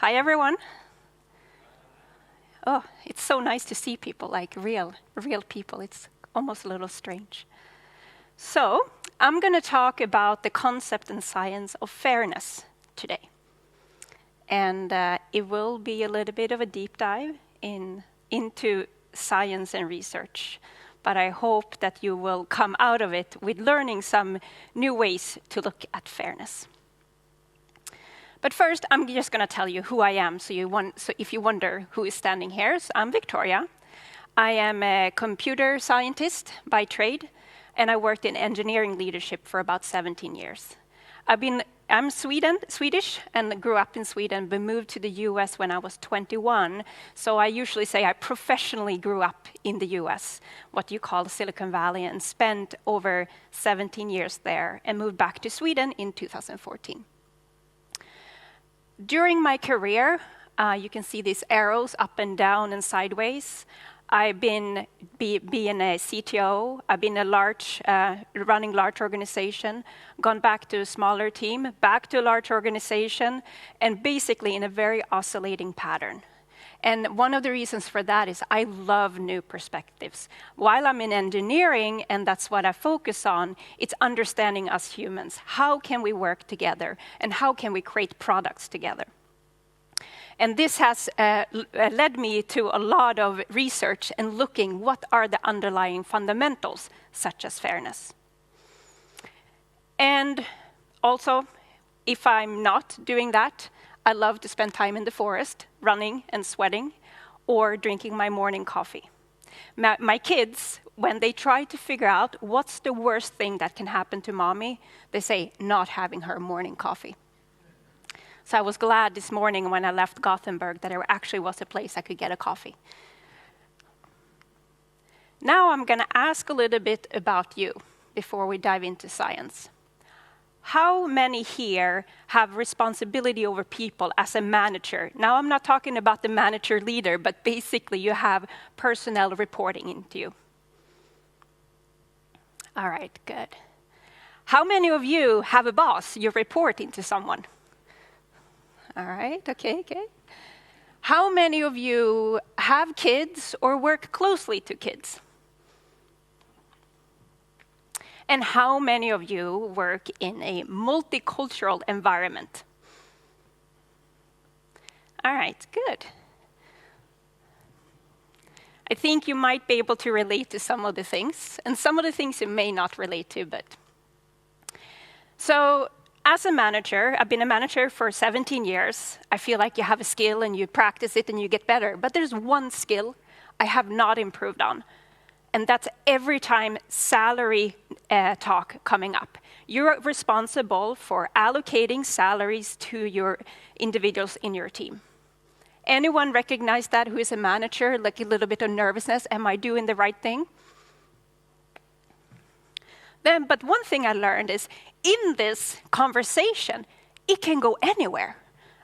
Hi, everyone. Oh, it's so nice to see people, like real people. It's almost a little strange. So, I'm going to talk about the concept and science of fairness today. And it will be a little bit of a deep dive into science and research. But I hope that you will come out of it with learning some new ways to look at fairness. But first, I'm just going to tell you who I am, so if you wonder who is standing here. So I'm Victoria. I am a computer scientist by trade, and I worked in engineering leadership for about 17 years. I'm Swedish, and grew up in Sweden, but moved to the US when I was 21. So I usually say I professionally grew up in the US, what you call Silicon Valley, and spent over 17 years there, and moved back to Sweden in 2014. During my career, you can see these arrows up and down and sideways. I've been being a CTO. I've been running large organization, gone back to a smaller team, back to a large organization, and basically in a very oscillating pattern. And one of the reasons for that is I love new perspectives. While I'm in engineering, and that's what I focus on, it's understanding us humans. How can we work together? And how can we create products together? And this has led me to a lot of research and looking what are the underlying fundamentals, such as fairness. And also, if I'm not doing that, I love to spend time in the forest, running and sweating, or drinking my morning coffee. My kids, when they try to figure out what's the worst thing that can happen to mommy, they say, not having her morning coffee. So I was glad this morning when I left Gothenburg that there actually was a place I could get a coffee. Now I'm going to ask a little bit about you before we dive into science. How many here have responsibility over people as a manager? Now, I'm not talking about the manager leader, but basically you have personnel reporting into you. All right, good. How many of you have a boss you report into someone? All right, okay. How many of you have kids or work closely to kids? And how many of you work in a multicultural environment? All right, good. I think you might be able to relate to some of the things, and some of the things you may not relate to, but. So, as a manager, I've been a manager for 17 years. I feel like you have a skill and you practice it and you get better, but there's one skill I have not improved on. And that's every time salary talk coming up. You're responsible for allocating salaries to your individuals in your team. Anyone recognize that who is a manager, like a little bit of nervousness? Am I doing the right thing? But one thing I learned is in this conversation, it can go anywhere.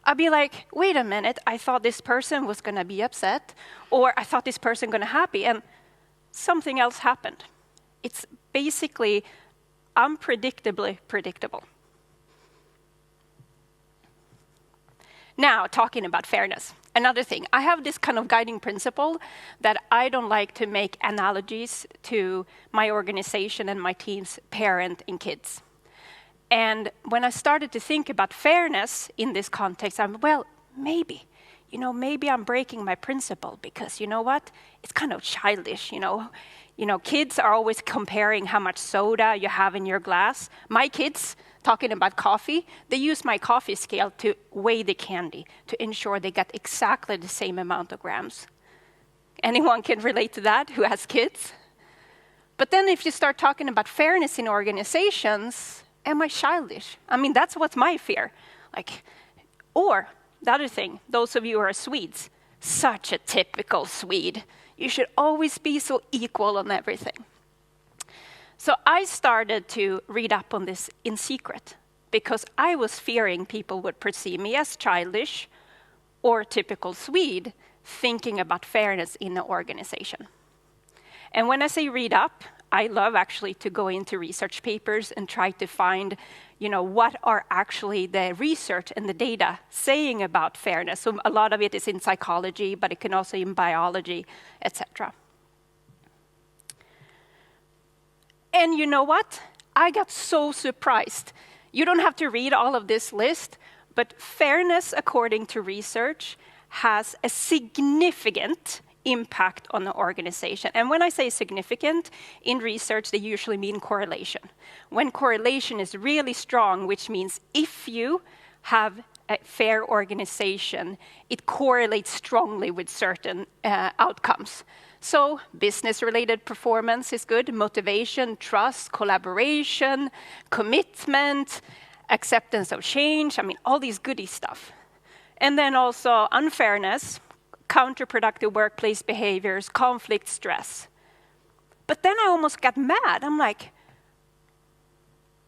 I'll be like, wait a minute, I thought this person was going to be upset, or I thought this person going to be happy, and something else happened. It's basically unpredictably predictable. Now, talking about fairness. Another thing, I have this kind of guiding principle that I don't like to make analogies to my organization and my team's parent and kids. And when I started to think about fairness in this context, maybe I'm breaking my principle because you know what? It's kind of childish, kids are always comparing how much soda you have in your glass. My kids, talking about coffee, they use my coffee scale to weigh the candy to ensure they get exactly the same amount of grams. Anyone can relate to that who has kids? But then if you start talking about fairness in organizations, am I childish? That's what's my fear. Or the other thing, those of you who are Swedes, such a typical Swede. You should always be so equal on everything. So I started to read up on this in secret because I was fearing people would perceive me as childish or typical Swede thinking about fairness in an organization. And when I say read up, I love actually to go into research papers and try to find, what are actually the research and the data saying about fairness. So a lot of it is in psychology, but it can also in biology, etc. And you know what? I got so surprised. You don't have to read all of this list, but fairness, according to research, has a significant impact on the organization. And when I say significant, in research, they usually mean correlation. When correlation is really strong, which means if you have a fair organization, it correlates strongly with certain outcomes. So business-related performance is good, motivation, trust, collaboration, commitment, acceptance of change, all these goody stuff. And then also unfairness, counterproductive workplace behaviors, conflict, stress. But then I almost got mad. I'm like,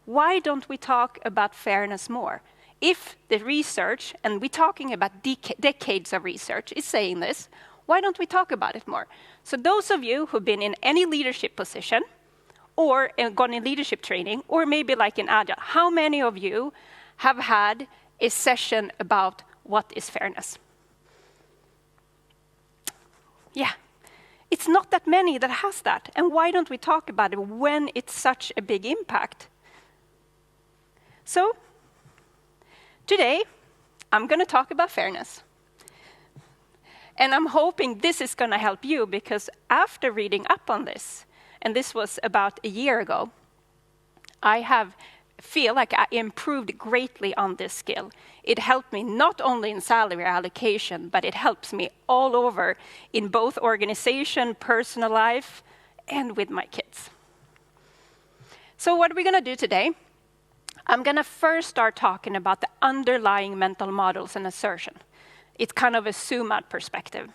why don't we talk about fairness more? If the research, and we're talking about decades of research, is saying this, why don't we talk about it more? So those of you who've been in any leadership position, or gone in leadership training, or maybe like in Agile, how many of you have had a session about what is fairness? Yeah, it's not that many that has that. And why don't we talk about it when it's such a big impact? So today, I'm going to talk about fairness. And I'm hoping this is going to help you, because after reading up on this, and this was about a year ago, I feel like I improved greatly on this skill. It helped me not only in salary allocation, but it helps me all over in both organization, personal life, and with my kids. So what are we going to do today? I'm going to first start talking about the underlying mental models and assertion. It's kind of a zoom-out perspective.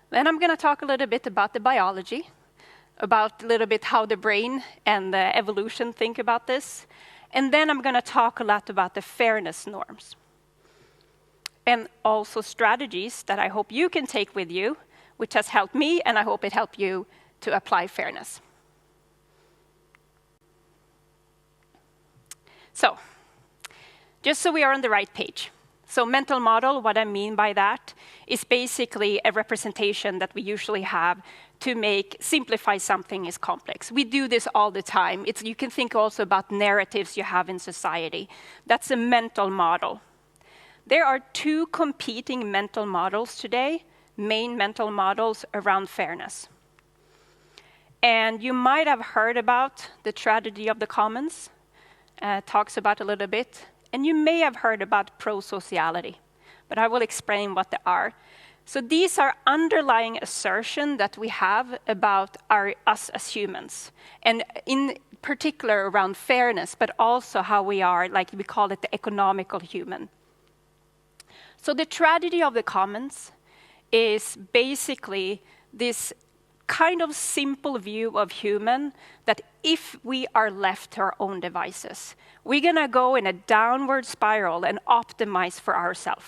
Then I'm going to talk a little bit about the biology, about a little bit how the brain and the evolution think about this. And then I'm going to talk a lot about the fairness norms. And also strategies that I hope you can take with you, which has helped me, and I hope it helped you to apply fairness. So, just so we are on the right page. So mental model, what I mean by that, is basically a representation that we usually have to simplify something is complex. We do this all the time. You can think also about narratives you have in society. That's a mental model. There are two competing mental models today, main mental models around fairness. And you might have heard about the tragedy of the commons, talks about a little bit. And you may have heard about pro-sociality, but I will explain what they are. So these are underlying assertions that we have about us as humans, and in particular around fairness, but also how we are, like we call it the economical human. So the tragedy of the commons is basically this kind of simple view of human that if we are left to our own devices, we're going to go in a downward spiral and optimize for ourselves.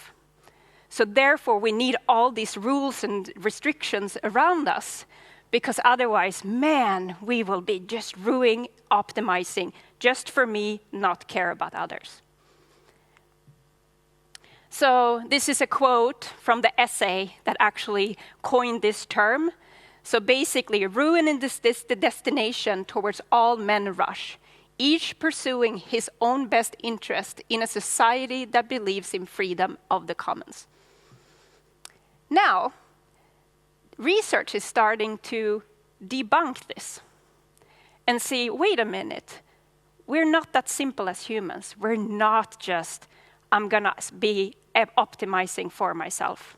So therefore, we need all these rules and restrictions around us, because otherwise, man, we will be just optimizing just for me, not care about others. So this is a quote from the essay that actually coined this term. So basically, ruin is the destination towards all men rush, each pursuing his own best interest in a society that believes in freedom of the commons. Now, research is starting to debunk this and say, wait a minute, we're not that simple as humans. We're not just, I'm going to be optimizing for myself.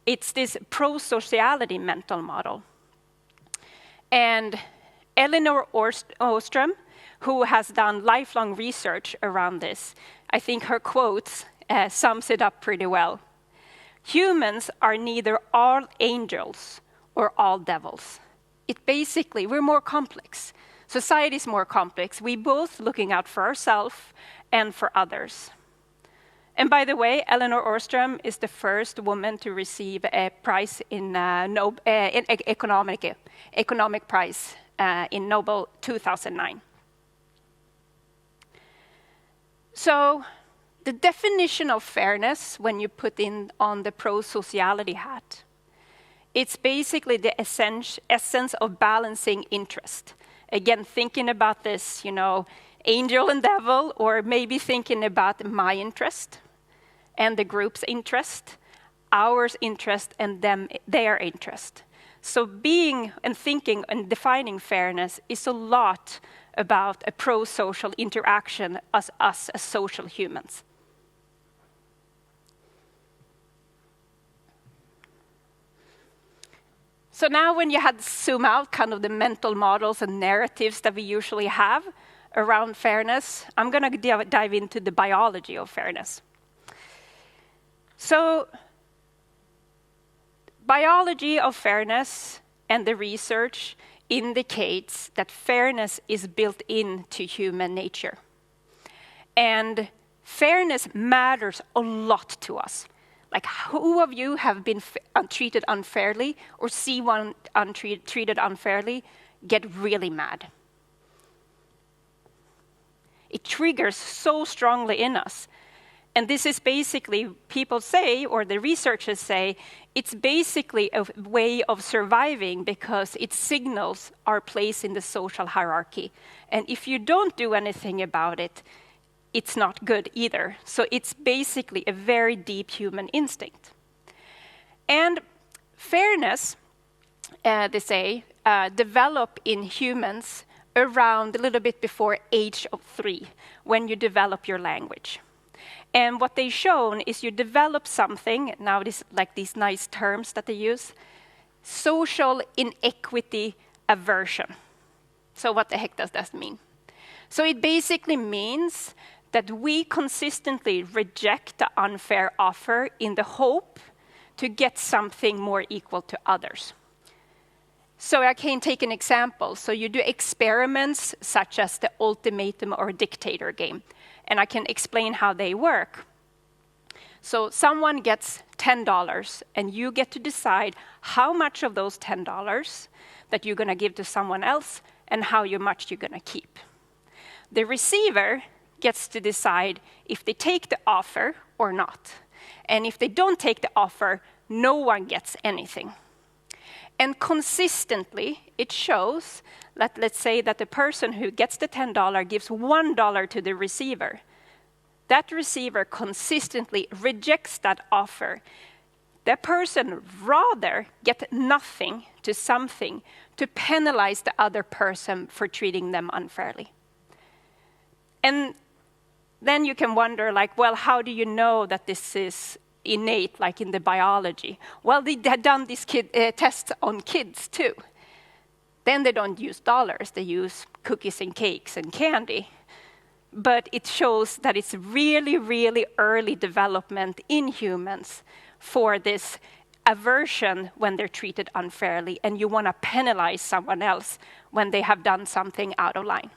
It's this pro-sociality mental model. And Elinor Ostrom, who has done lifelong research around this, I think her quotes sums it up pretty well. Humans are neither all angels or all devils. We're more complex. Society is more complex. We both looking out for ourselves and for others. And by the way, Elinor Ostrom is the first woman to receive a prize in economic prize in Nobel 2009. So the definition of fairness, when you put in on the pro-sociality hat, it's basically the essence of balancing interest. Again, thinking about this, angel and devil, or maybe thinking about my interest and the group's interest, our interest and their interest. So being and thinking and defining fairness is a lot about a pro-social interaction as us as social humans. So now when you had zoom out kind of the mental models and narratives that we usually have around fairness, I'm going to dive into the biology of fairness. So biology of fairness and the research indicates that fairness is built into human nature. And fairness matters a lot to us. Like, who of you have been treated unfairly or see one treated unfairly get really mad? It triggers so strongly in us. And this is basically, people say, or the researchers say, it's basically a way of surviving because it signals our place in the social hierarchy. And if you don't do anything about it, it's not good either. So it's basically a very deep human instinct. And fairness, they say, develop in humans around a little bit before age of 3, when you develop your language. And what they've shown is you develop something, now it is like these nice terms that they use, social inequity aversion. So what the heck does that mean? So it basically means that we consistently reject the unfair offer in the hope to get something more equal to others. So I can take an example. So you do experiments such as the ultimatum or dictator game, and I can explain how they work. So someone gets $10, and you get to decide how much of those $10 that you're going to give to someone else and how much you're going to keep. The receiver gets to decide if they take the offer or not. And if they don't take the offer, no one gets anything. And consistently, it shows that, let's say that the person who gets the $10 gives $1 to the receiver. That receiver consistently rejects that offer. The person rather get nothing to something to penalize the other person for treating them unfairly. And then you can wonder, like, well, how do you know that this is innate, like in the biology? Well, they had done these tests on kids too. Then they don't use dollars, they use cookies and cakes and candy. But it shows that it's really, really early development in humans for this aversion when they're treated unfairly, and you want to penalize someone else when they have done something out of line.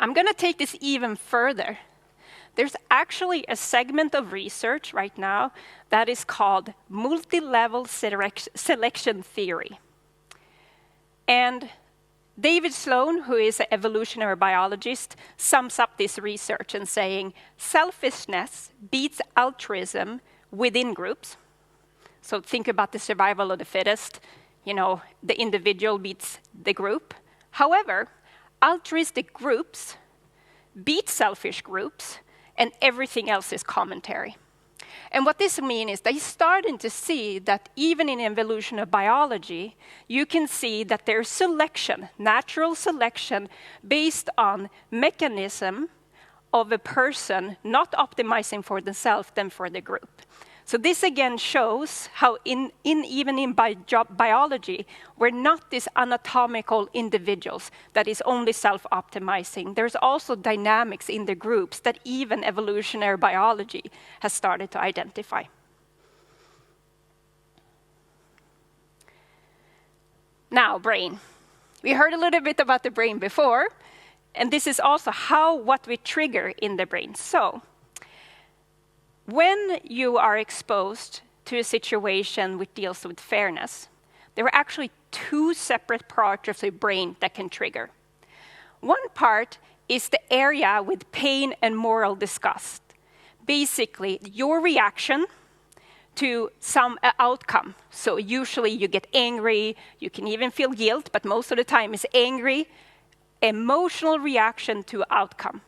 I'm going to take this even further. There's actually a segment of research right now that is called multi-level selection theory. And David Sloan, who is an evolutionary biologist, sums up this research in saying selfishness beats altruism within groups. So think about the survival of the fittest. The individual beats the group. However, altruistic groups beat selfish groups, and everything else is commentary. And what this means is they're starting to see that even in evolution of biology, you can see that there's selection, natural selection, based on mechanism of a person not optimizing for themselves than for the group. So this again shows how even in biology, we're not these anatomical individuals that is only self-optimizing. There's also dynamics in the groups that even evolutionary biology has started to identify. Now, brain. We heard a little bit about the brain before, and this is also what we trigger in the brain. So, when you are exposed to a situation which deals with fairness, there are actually two separate parts of the brain that can trigger. One part is the area with pain and moral disgust. Basically, your reaction to some outcome. So usually you get angry, you can even feel guilt, but most of the time it's angry, emotional reaction to outcome.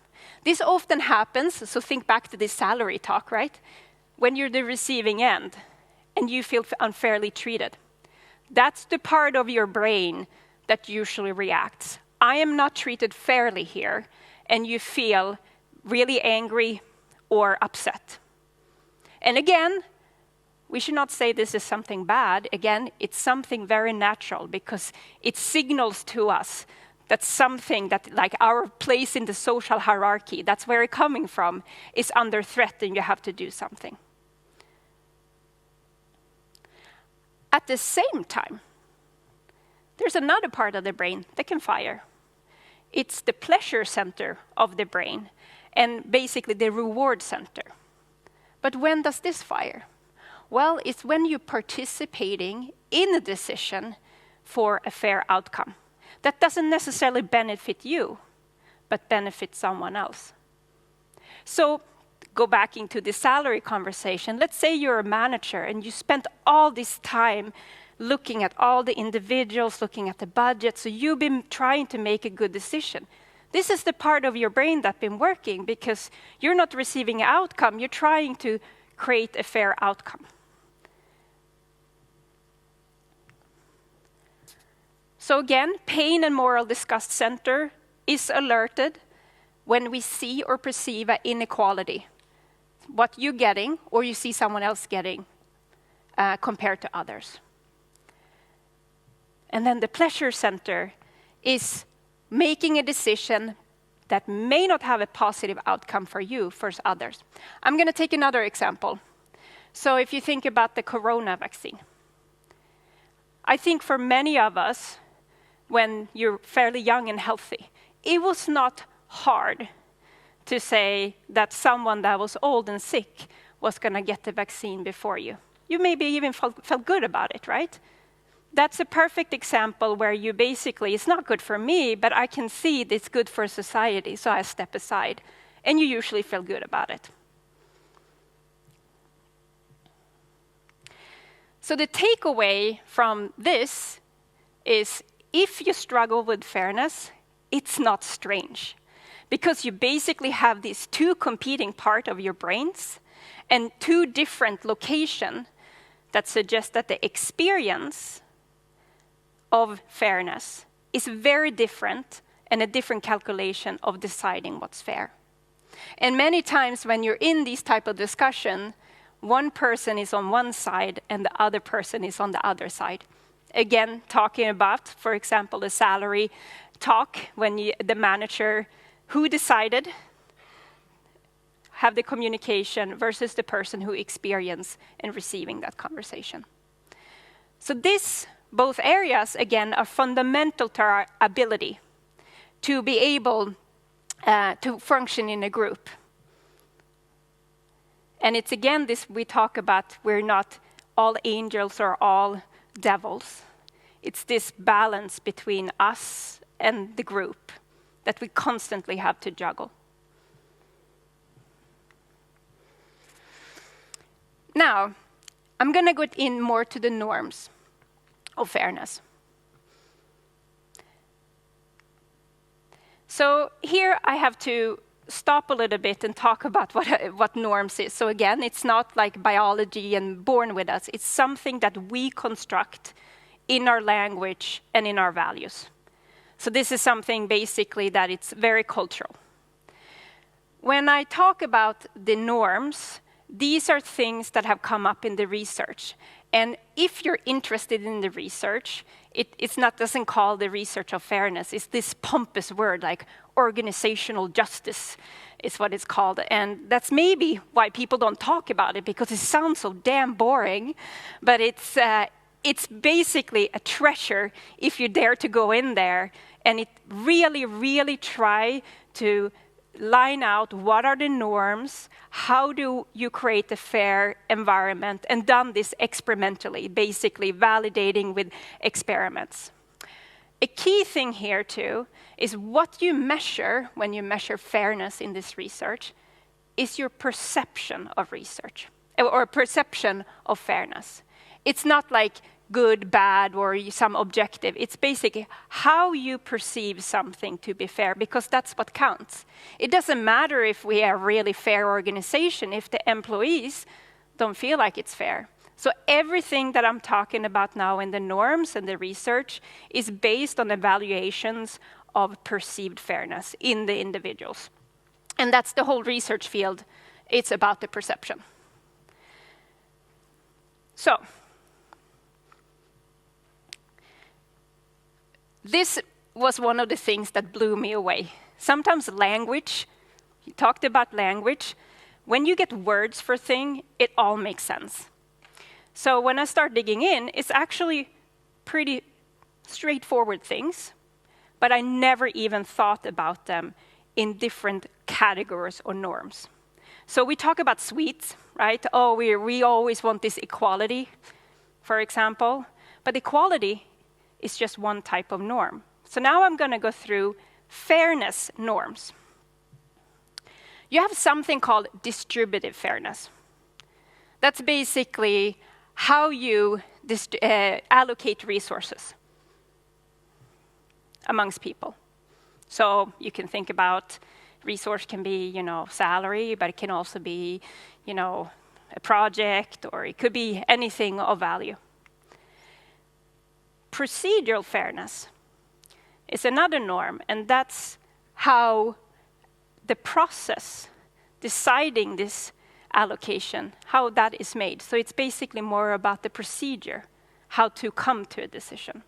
This often happens, so think back to this salary talk, right? When you're the receiving end and you feel unfairly treated. That's the part of your brain that usually reacts. I am not treated fairly here, and you feel really angry or upset. And again, we should not say this is something bad. Again, it's something very natural because it signals to us that something that, like our place in the social hierarchy, that's where it's coming from, is under threat and you have to do something. At the same time, there's another part of the brain that can fire. It's the pleasure center of the brain and basically the reward center. But when does this fire? Well, it's when you're participating in a decision for a fair outcome. That doesn't necessarily benefit you, but benefit someone else. So go back into the salary conversation. Let's say you're a manager and you spent all this time looking at all the individuals, looking at the budget, so you've been trying to make a good decision. This is the part of your brain that's been working because you're not receiving an outcome, you're trying to create a fair outcome. So again, pain and moral disgust center is alerted when we see or perceive an inequality. What you're getting or you see someone else getting compared to others. And then the pleasure center is making a decision that may not have a positive outcome for you, for others. I'm going to take another example. So if you think about the corona vaccine, I think for many of us, when you're fairly young and healthy, it was not hard to say that someone that was old and sick was going to get the vaccine before you. You maybe even felt good about it, right? That's a perfect example where you basically, it's not good for me, but I can see it's good for society, so I step aside. And you usually feel good about it. So the takeaway from this is if you struggle with fairness, it's not strange. Because you basically have these two competing parts of your brains and two different locations that suggest that the experience of fairness is very different and a different calculation of deciding what's fair. And many times when you're in these type of discussion, one person is on one side and the other person is on the other side. Again, talking about, for example, the salary talk when the manager who decided have the communication versus the person who experienced and receiving that conversation. So both areas, again, are fundamental to our ability to be able to function in a group. And it's again this we talk about, we're not all angels or all devils. It's this balance between us and the group that we constantly have to juggle. Now, I'm going to go in more to the norms of fairness. So here I have to stop a little bit and talk about what norms is. So again, it's not like biology and born with us. It's something that we construct in our language and in our values. So this is something basically that it's very cultural. When I talk about the norms, these are things that have come up in the research. And if you're interested in the research, doesn't call the research of fairness. It's this pompous word like organizational justice is what it's called. And that's maybe why people don't talk about it, because it sounds so damn boring. But it's basically a treasure if you dare to go in there and it really, really try to line out what are the norms, how do you create a fair environment, and done this experimentally, basically validating with experiments. A key thing here too is what you measure when you measure fairness in this research is your perception of research or perception of fairness. It's not like good, bad, or some objective. It's basically how you perceive something to be fair, because that's what counts. It doesn't matter if we are a really fair organization if the employees don't feel like it's fair. So everything that I'm talking about now in the norms and the research is based on evaluations of perceived fairness in the individuals. And that's the whole research field. It's about the perception. So, this was one of the things that blew me away. Sometimes language, you talked about language. When you get words for things, it all makes sense. So when I start digging in, it's actually pretty straightforward things, but I never even thought about them in different categories or norms. So we talk about sweets, right? Oh, we always want this equality, for example. But equality is just one type of norm. So now I'm going to go through fairness norms. You have something called distributive fairness. That's basically how you allocate resources amongst people. So you can think about resource can be, salary, but it can also be, a project, or it could be anything of value. Procedural fairness is another norm, and that's how the process deciding this allocation, how that is made. So it's basically more about the procedure, how to come to a decision.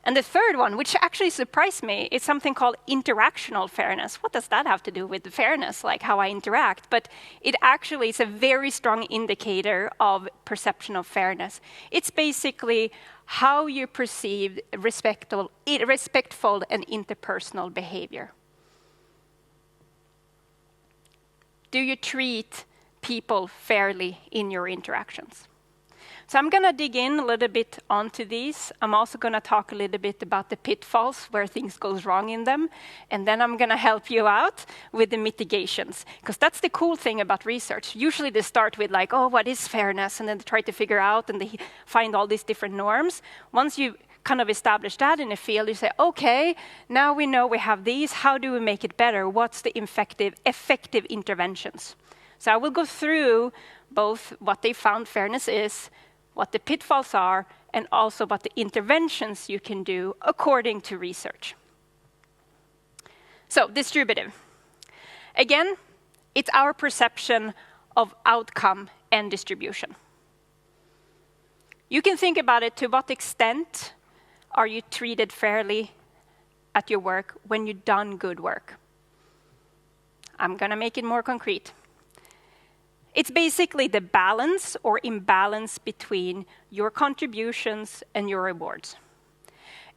And the third one, which actually surprised me, is something called interactional fairness. What does that have to do with the fairness, like how I interact? But it actually is a very strong indicator of perception of fairness. It's basically how you perceive respectful and interpersonal behavior. Do you treat people fairly in your interactions? So I'm going to dig in a little bit onto these. I'm also going to talk a little bit about the pitfalls, where things goes wrong in them. And then I'm going to help you out with the mitigations. Because that's the cool thing about research. Usually they start with like, oh, what is fairness? And then they try to figure out and they find all these different norms. Once you kind of establish that in a field, you say, okay, now we know we have these. How do we make it better? What's the effective interventions? So I will go through both what they found fairness is, what the pitfalls are, and also what the interventions you can do according to research. So, distributive. Again, it's our perception of outcome and distribution. You can think about it, to what extent are you treated fairly at your work when you've done good work? I'm going to make it more concrete. It's basically the balance or imbalance between your contributions and your rewards.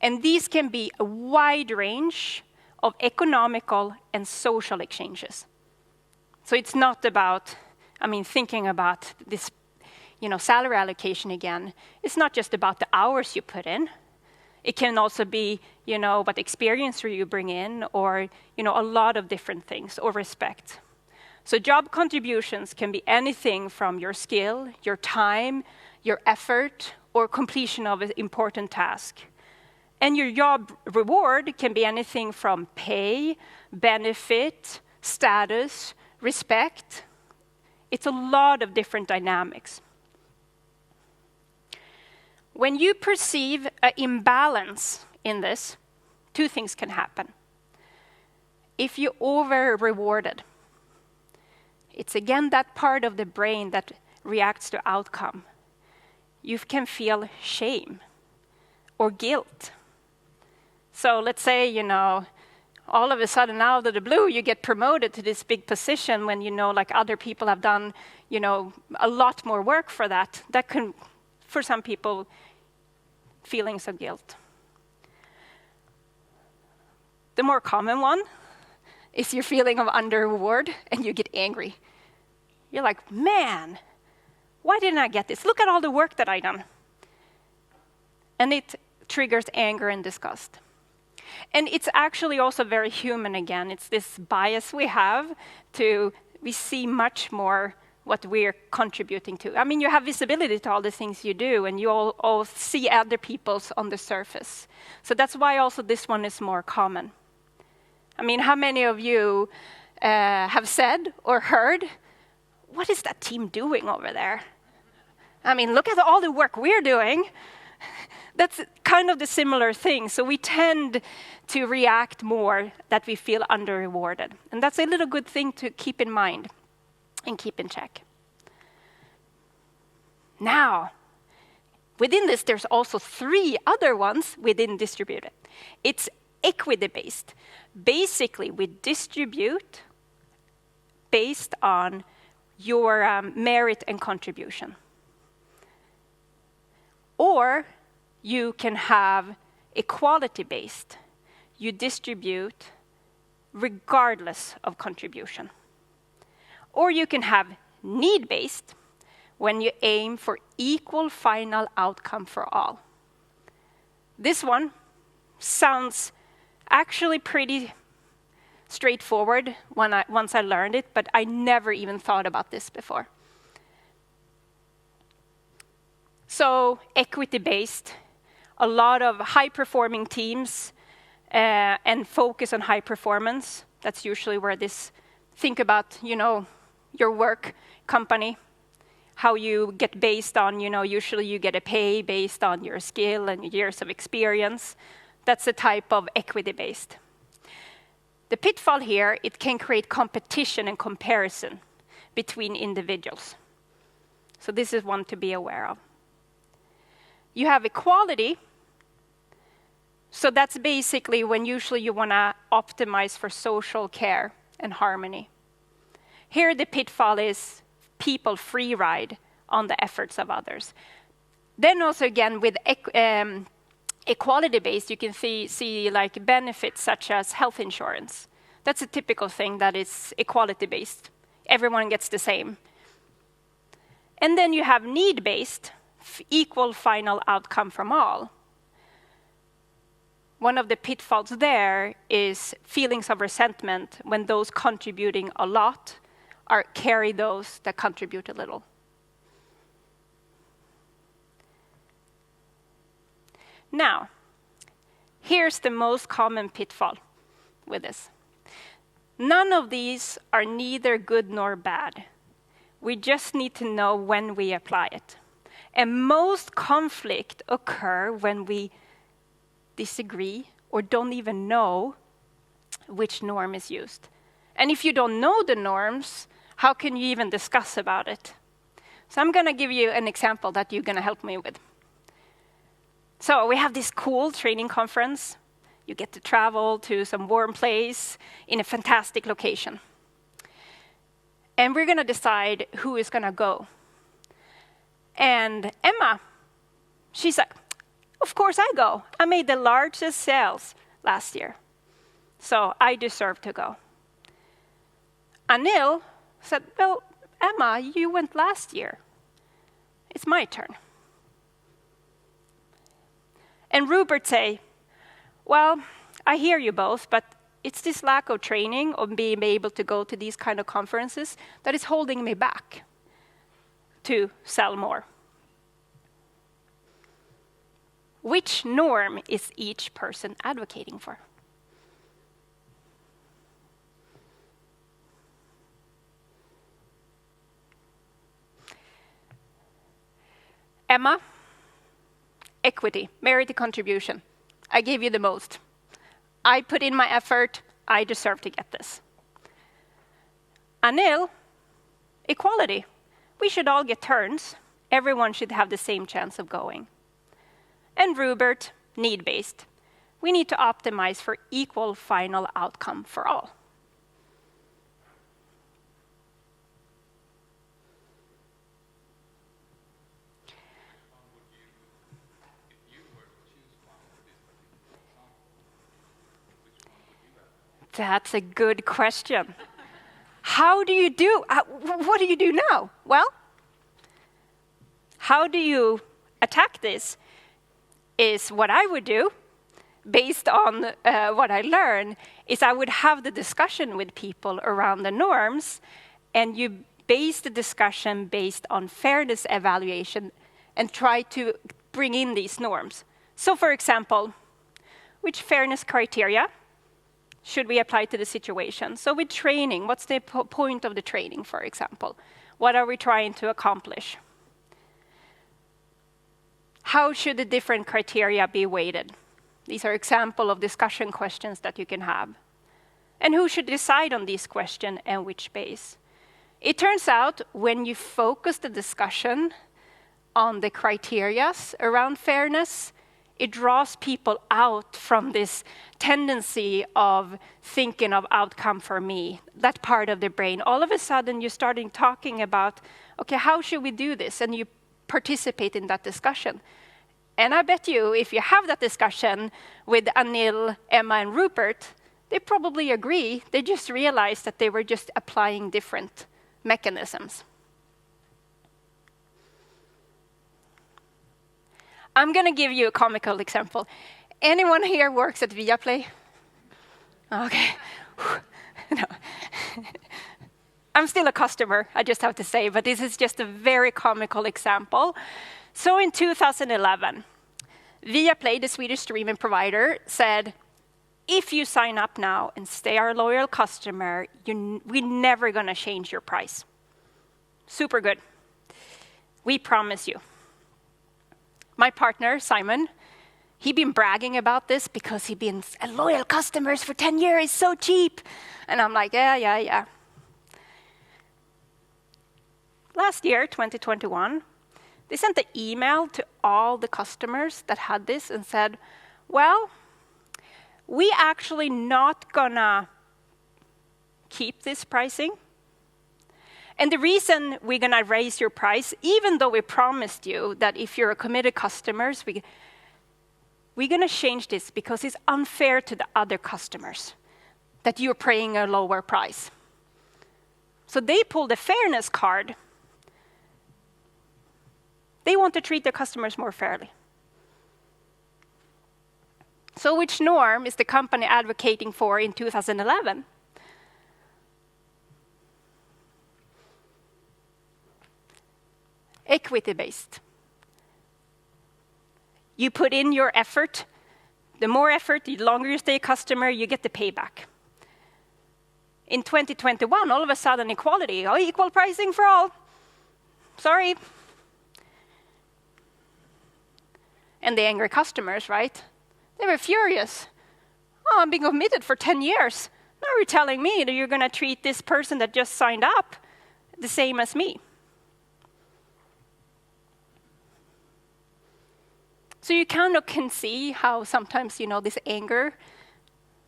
And these can be a wide range of economical and social exchanges. So it's not about, thinking about this, salary allocation again. It's not just about the hours you put in. It can also be, what experience you bring in, or, a lot of different things, or respect. So job contributions can be anything from your skill, your time, your effort, or completion of an important task. And your job reward can be anything from pay, benefit, status, respect. It's a lot of different dynamics. When you perceive an imbalance in this, two things can happen. If you over-rewarded, it's again that part of the brain that reacts to outcome. You can feel shame or guilt. So let's say, all of a sudden out of the blue, you get promoted to this big position when like other people have done, a lot more work for that. That can, for some people, feelings of guilt. The more common one, is your feeling of under-reward, and you get angry. You're like, man, why didn't I get this? Look at all the work that I done. And it triggers anger and disgust. And it's actually also very human again. It's this bias we have we see much more what we're contributing to. I mean, you have visibility to all the things you do, and you all see other people's on the surface. So that's why also this one is more common. I mean, how many of you have said or heard, what is that team doing over there? I mean, look at all the work we're doing. That's kind of the similar thing. So we tend to react more that we feel under-rewarded. And that's a little good thing to keep in mind and keep in check. Now, within this, there's also 3 other ones within distributed. It's equity-based. Basically, we distribute based on your merit and contribution. Or you can have equality-based. You distribute regardless of contribution. Or you can have need-based, when you aim for equal final outcome for all. This one sounds actually pretty straightforward once I learned it, but I never even thought about this before. So equity-based, a lot of high-performing teams and focus on high performance. That's usually where think about, your work company, how you get based on, usually you get a pay based on your skill and years of experience. That's a type of equity-based. The pitfall here, it can create competition and comparison between individuals. So this is one to be aware of. You have equality. So that's basically when usually you want to optimize for social care and harmony. Here the pitfall is people free ride on the efforts of others. Then also again with equality-based, you can see like benefits such as health insurance. That's a typical thing that is equality-based. Everyone gets the same. And then you have need-based, equal final outcome from all. One of the pitfalls there is feelings of resentment when those contributing a lot carry those that contribute a little. Now, here's the most common pitfall with this. None of these are neither good nor bad. We just need to know when we apply it. And most conflict occur when we disagree or don't even know which norm is used. And if you don't know the norms, how can you even discuss about it? So I'm going to give you an example that you're going to help me with. So we have this cool training conference. You get to travel to some warm place in a fantastic location. And we're going to decide who is going to go. And Emma, she's like, of course I go. I made the largest sales last year. So I deserve to go. Anil said, well, Emma, you went last year. It's my turn. And Rupert say, well, I hear you both, but it's this lack of training of being able to go to these kind of conferences that is holding me back to sell more. Which norm is each person advocating for? Emma, equity, merit contribution. I gave you the most. I put in my effort. I deserve to get this. Anil, equality. We should all get turns. Everyone should have the same chance of going. And Rupert, need-based. We need to optimize for equal final outcome for all. That's a good question. How do you do, what do you do now? Well, how do you attack this is what I would do, based on what I learned, is I would have the discussion with people around the norms, and you base the discussion based on fairness evaluation and try to bring in these norms. So for example, which fairness criteria should we apply to the situation? So with training, what's the point of the training, for example? What are we trying to accomplish? How should the different criteria be weighted? These are examples of discussion questions that you can have. And who should decide on these questions and which base? It turns out when you focus the discussion on the criteria around fairness, it draws people out from this tendency of thinking of outcome for me, that part of the brain. All of a sudden, you're starting talking about, okay, how should we do this? And you participate in that discussion. And I bet you, if you have that discussion with Anil, Emma, and Rupert, they probably agree. They just realized that they were just applying different mechanisms. I'm going to give you a comical example. Anyone here works at Viaplay? Okay. No. I'm still a customer, I just have to say, but this is just a very comical example. So in 2011, Viaplay, the Swedish streaming provider, said, if you sign up now and stay our loyal customer, we're never going to change your price. Super good. We promise you. My partner, Simon, he'd been bragging about this because he'd been a loyal customer for 10 years. It's so cheap. And I'm like, yeah. Last year, 2021, they sent an email to all the customers that had this and said, well, we actually not gonna keep this pricing. And the reason we're gonna raise your price, even though we promised you that if you're a committed customers, we're gonna change this because it's unfair to the other customers that you're paying a lower price. So they pulled a fairness card. They want to treat their customers more fairly. So which norm is the company advocating for in 2011? Equity-based. You put in your effort. The more effort, the longer you stay a customer, you get the payback. In 2021, all of a sudden, equality. Oh, equal pricing for all. Sorry. And the angry customers, right? They were furious. Oh, I'm being committed for 10 years. Now you're telling me that you're going to treat this person that just signed up the same as me. So you kind of can see how sometimes, this anger,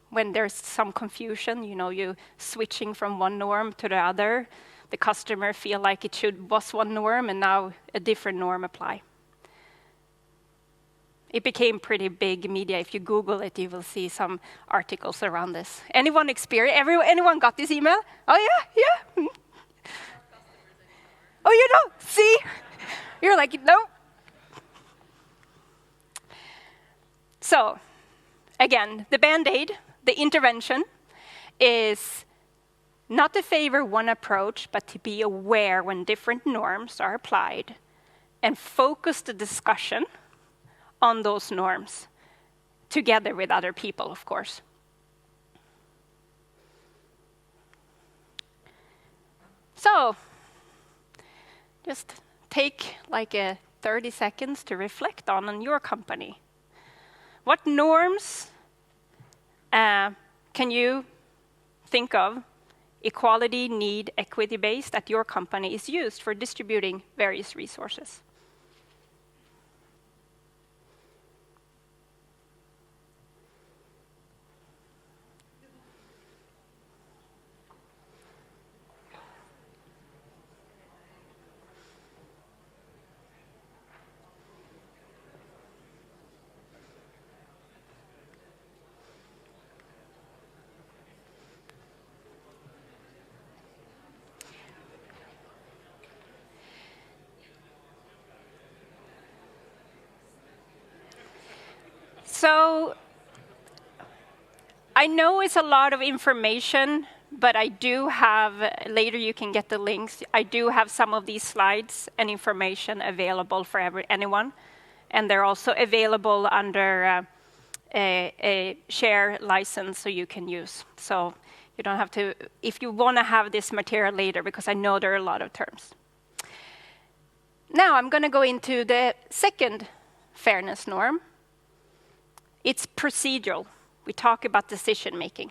when there's some confusion, you switching from one norm to the other, the customer feel like was one norm and now a different norm apply. It became pretty big media. If you Google it, you will see some articles around this. Anyone got this email? Oh yeah. Oh, you know, see? You're like, no. So, again, the Band-Aid, the intervention, is not to favor one approach, but to be aware when different norms are applied and focus the discussion on those norms, together with other people, of course. So, just take like 30 seconds to reflect on your company. What norms can you think of, equality, need, equity-based, that your company is used for distributing various resources? So I know it's a lot of information, but I do have, later you can get the links, I do have some of these slides and information available for anyone. And they're also available under a share license so you can use. So you don't have to, if you want to have this material later, because I know there are a lot of terms. Now I'm going to go into the second fairness norm. It's procedural. We talk about decision making.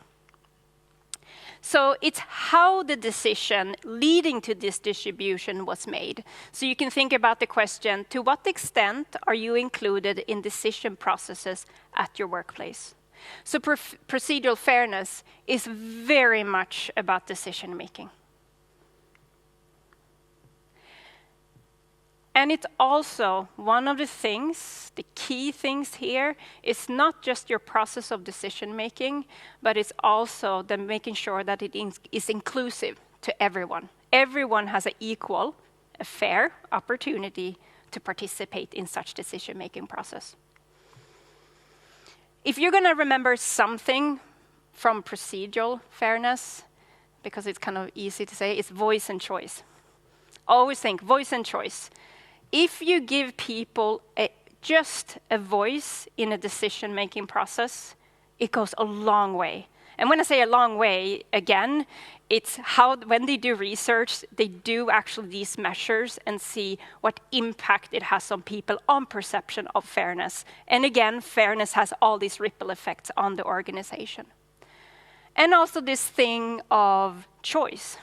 So it's how the decision leading to this distribution was made. So you can think about the question, to what extent are you included in decision processes at your workplace? So procedural fairness is very much about decision making. And it's also one of the things, the key things here, is not just your process of decision making, but it's also the making sure that it is inclusive to everyone. Everyone has an equal, a fair opportunity to participate in such decision making process. If you're going to remember something from procedural fairness, because it's kind of easy to say, it's voice and choice. Always think voice and choice. If you give people just a voice in a decision-making process, it goes a long way. And when I say a long way, again, it's how when they do research, they do actually these measures and see what impact it has on people, on perception of fairness. And again, fairness has all these ripple effects on the organization. And also this thing of choice.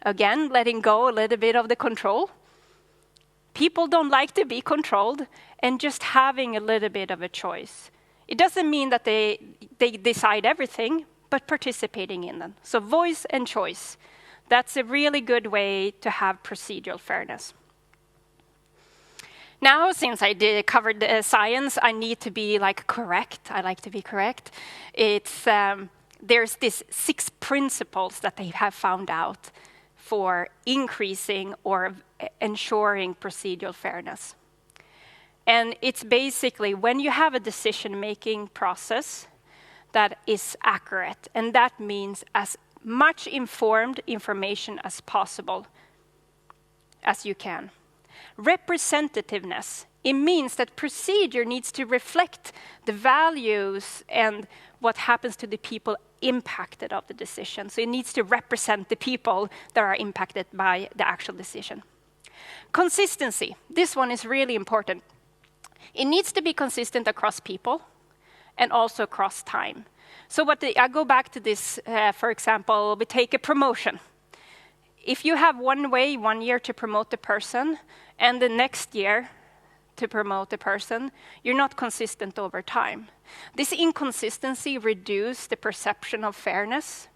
Again, letting go a little bit of the control. People don't like to be controlled, and just having a little bit of a choice. It doesn't mean that they decide everything, but participating in them. So voice and choice. That's a really good way to have procedural fairness. Now, since I covered science, I need to be correct. I like to be correct. It's there's these 6 principles that they have found out for increasing or ensuring procedural fairness. And it's basically when you have a decision-making process that is accurate, and that means as much informed information as possible as you can. Representativeness, it means that procedure needs to reflect the values and what happens to the people impacted of the decision. So it needs to represent the people that are impacted by the actual decision. Consistency, this one is really important. It needs to be consistent across people and also across time. So I go back to this, for example, we take a promotion. If you have one way, 1 year to promote the person, and the next year to promote the person, you're not consistent over time. This inconsistency reduces the perception of fairness.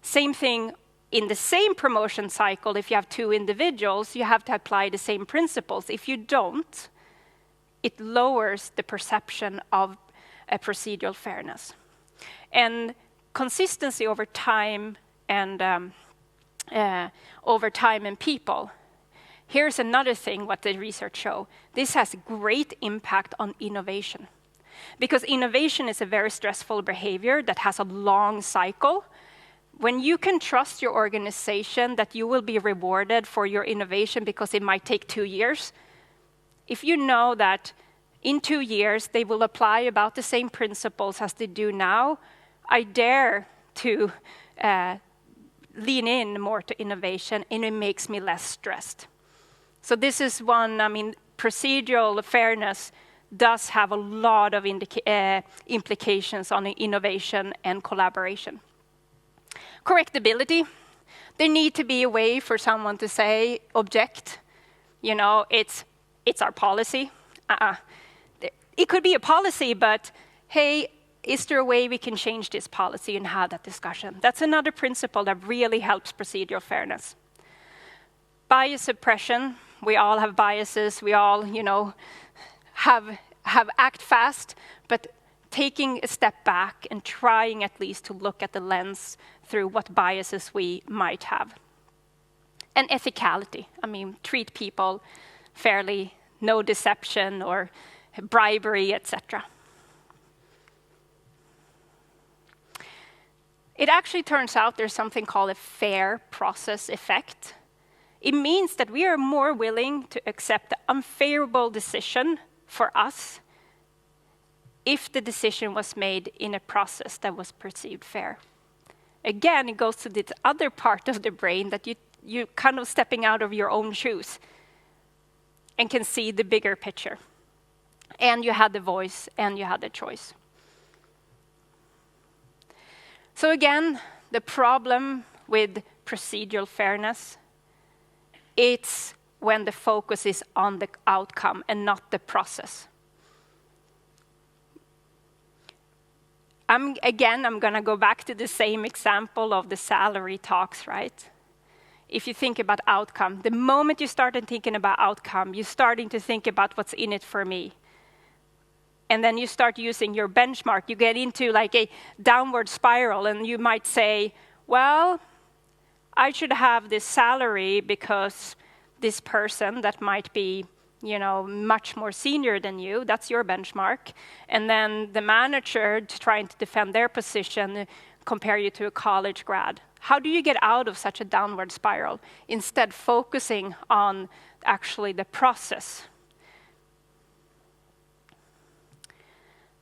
Same thing in the same promotion cycle, if you have 2 individuals, you have to apply the same principles. If you don't, it lowers the perception of a procedural fairness. And consistency over time and people. Here's another thing what the research show. This has great impact on innovation. Because innovation is a very stressful behavior that has a long cycle. When you can trust your organization that you will be rewarded for your innovation because it might take 2 years, if you know that in 2 years they will apply about the same principles as they do now, I dare to lean in more to innovation, and it makes me less stressed. So this is one, procedural fairness does have a lot of implications on innovation and collaboration. Correctability. There need to be a way for someone to say, object. It's our policy. It could be a policy, but hey, is there a way we can change this policy and have that discussion? That's another principle that really helps procedural fairness. Bias suppression. We all have biases. We all, have act fast, but taking a step back and trying at least to look at the lens through what biases we might have. And ethicality. Treat people fairly, no deception or bribery, etc. it actually turns out there's something called a fair process effect. It means that we are more willing to accept the unfavorable decision for us if the decision was made in a process that was perceived fair. Again, it goes to this other part of the brain that you kind of stepping out of your own shoes and can see the bigger picture. And you had the voice and you had the choice. So again, the problem with procedural fairness, it's when the focus is on the outcome and not the process. I'm going to go back to the same example of the salary talks, right? If you think about outcome, the moment you start thinking about outcome, you're starting to think about what's in it for me. And then you start using your benchmark. You get into like a downward spiral, and you might say, well, I should have this salary because this person that might be, much more senior than you, that's your benchmark. And then the manager trying to defend their position, compare you to a college grad. How do you get out of such a downward spiral? Instead, focusing on actually the process.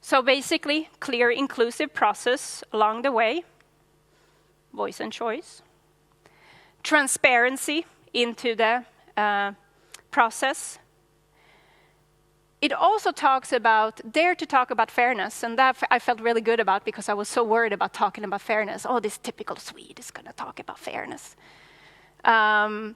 So basically, clear, inclusive process along the way, voice and choice. Transparency into the process. It also talks about, dare to talk about fairness, and that I felt really good about because I was so worried about talking about fairness. Oh, this typical Swede is going to talk about fairness. And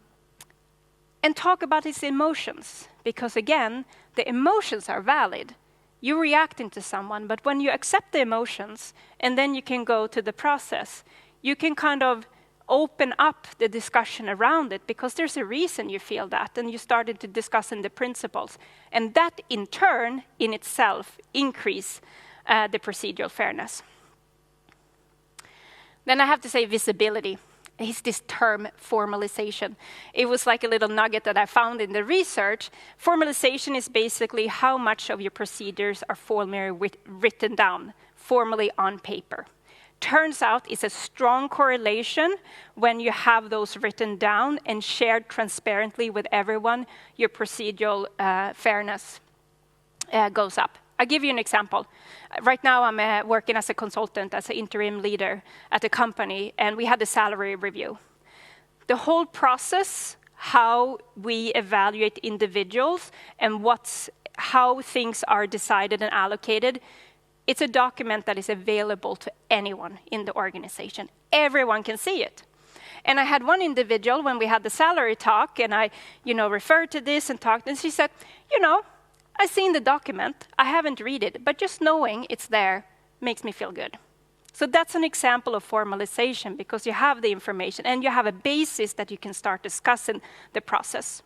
talk about his emotions, because again, the emotions are valid. You're reacting to someone, but when you accept the emotions, and then you can go to the process, you can kind of open up the discussion around it, because there's a reason you feel that, and you started to discuss in the principles. And that, in turn, in itself, increase the procedural fairness. Then I have to say visibility. Is this term formalization. It was like a little nugget that I found in the research. Formalization is basically how much of your procedures are formally written down, formally on paper. Turns out it's a strong correlation when you have those written down and shared transparently with everyone, your procedural fairness goes up. I'll give you an example. Right now, I'm working as a consultant, as an interim leader at a company, and we had a salary review. The whole process, how we evaluate individuals and how things are decided and allocated, it's a document that is available to anyone in the organization. Everyone can see it. And I had one individual when we had the salary talk, and I, referred to this and talked, and she said, I've seen the document, I haven't read it, but just knowing it's there makes me feel good. So that's an example of formalization, because you have the information and you have a basis that you can start discussing the process.